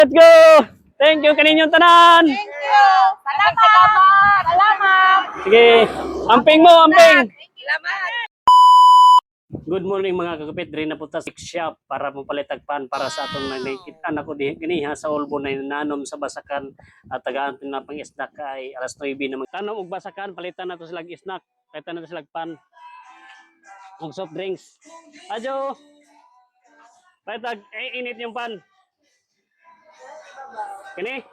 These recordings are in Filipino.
Let's go! Thank you kaninyong tanan. Thank you. Salamat. Salamat. Sige, amping mo, amping. Salamat. Good morning mga kakapit. Diri na punta sa shop para mapalitagpan para sa atong nakikita na ko ganiha sa ulbo na nanom sa basakan at tagaan na pang snack kay alas 9 na magtanom og basakan, palitan na to sila snack, palitan na to sila pan og soft drinks. Adyo. Palitag init yung pan. Kini?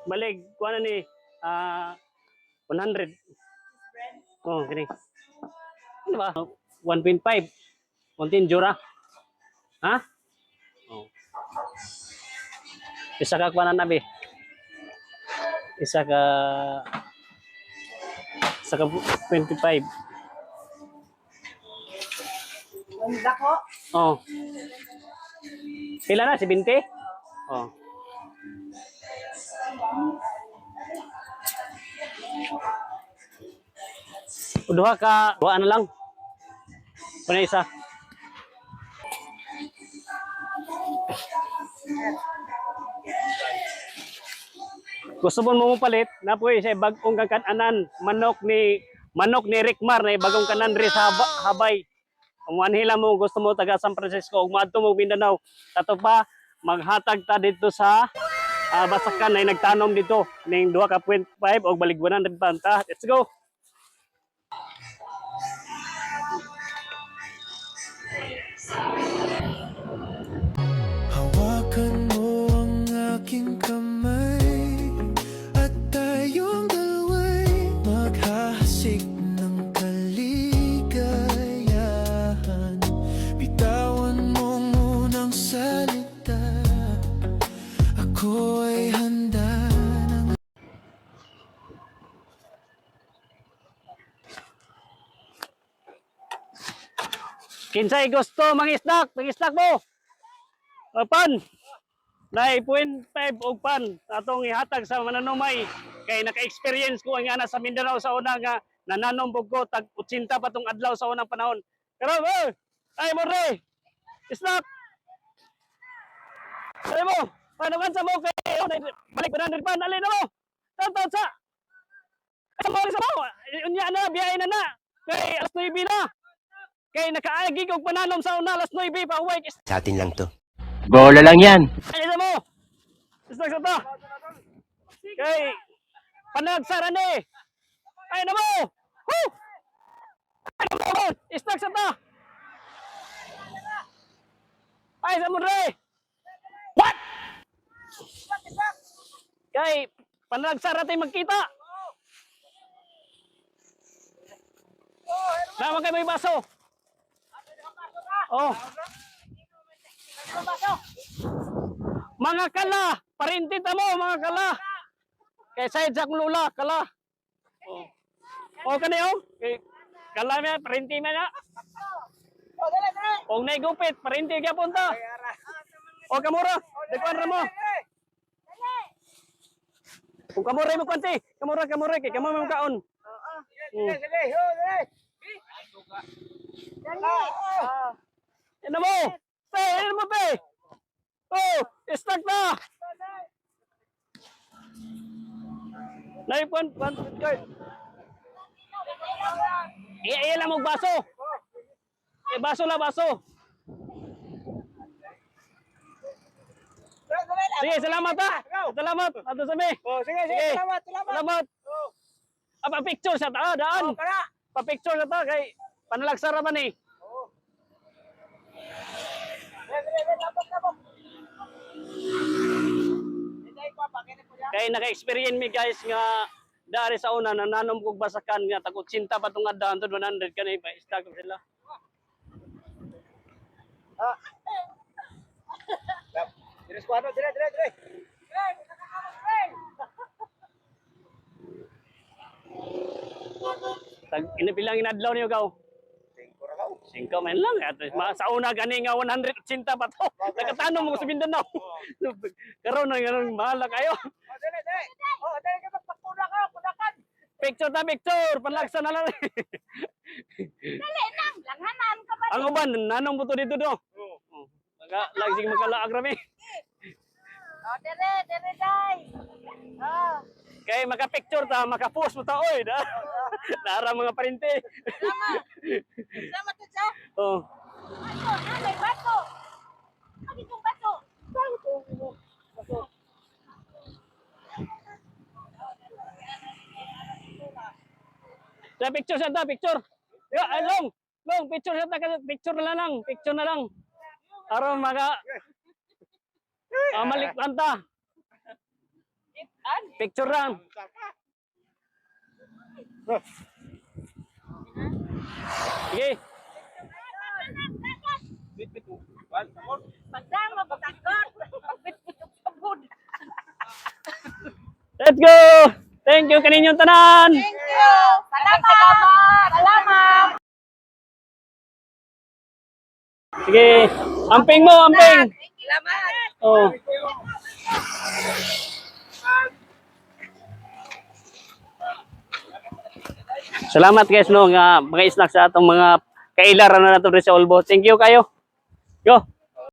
Balik, kuha na ni 100. Oh, kini. Ano ba? 1.5. 1.10 jura. Ha? Oh. Isa ka kuha na nabi. Isa ka 25. Ganda ko. Oh. Pila na? 70? Oh. Duha ka, duha na lang. Kuna isa. Gusto mo palit na po siya bagong kakanan manok ni Rickmar na bagong kanan ri sa habay. Kung anhila mo gusto mo taga San Francisco ug moadto mo Mindanao, kato pa maghatag ta dito sa basakan na nagtanom dito ning 2.5 og balig 100 pa ta. Let's go. Hawakan mo ang aking kamay at tayong dalawa'y maghahasik ng kaligayahan. Bitawan mo munang salita, ako ay handa ng... Kinsay gusto mangisnak mo. Pan. Nay 0.5 og pan atong ihatag sa mananumay kay naka-experience ko ang ana sa Mindanao sa una nga nananom ko tag 80 pa tong adlaw sa unang panahon. Pero ay mo re. Stop. Ay mo. Paano kan sa mo kay balik 100 pan alin na mo. Tanto sa. Sa mo unya na biyahe na kay alas 9 na. Kay nakaagi og pananom sa una alas 9 pa uwi. Sa atin lang to. Bola lang yan. Ay mo. Stop sa ta. Kay panagsara ni. Ay na mo. Woo! Ay na mo. Stop sa ta. Ay sa mo re. What? Kay panagsara tay magkita. Naman kay may baso. Oh. Mga kala, parintita mo mga kala. Kay side sa lula, kala. Oh. Oh kaniyo? Kay kala mi parinti man na. Og nay gupit, parinti gyapon ta. O kamura, dekuan ra mo. Kung kamura mo kwanti, kamura kay kamo mo kaon. Sige. Ano mo? Ano mo pe? Oh, stuck na. Naipon, card. Iya lang mo baso. Baso la baso. Sige, salamat ha. Salamat. Ato sabi. Oh, sige, salamat. Salamat. Pa picture sa ta daan. Pa picture sa ta kay panalagsara man eh. Kay naka-experience mi guys nga dari sa una nananom kog basakan nga tag 80 pa tong adlaw 100 kanay pa stock sila. Dire squadro, dire. Tag inipilang inadlaw niyo gaw. 5 man lang at sa una gani nga 180 pa to. Nagatanom mo sa Mindanao. Karon na nga mahal kayo. Dire. Oh, dire ka magpakuna ka, kunakan. Picture na picture, panlagsa na lang. Dali nang, langhanan ka ba? Ang uban, nanong buto dito do? Lagsing magkalaag rami. Oh, dire day. Oh, Kay maka-picture ta, maka-post mo ta oy da. Nara mga parente. sama to siya. Oh. Bato, nanay, bato. Ano itong bato? Bato. Sa picture sa ta, picture. Ya, long. Long picture sa ta, picture na lang, picture na lang. Aron maga malikpan ta. Picture lang. Sige. Pagdang mo, pagtangkot. Pagbit-bitok sa bud. Let's go. Thank you kaninyong tanan. Thank you. Salamat. Salamat. Sige. Amping mo, amping. Salamat. Oh. Salamat guys no nga mga snack sa atong mga kailaran na nato sa Olbo. Thank you kayo. Yo.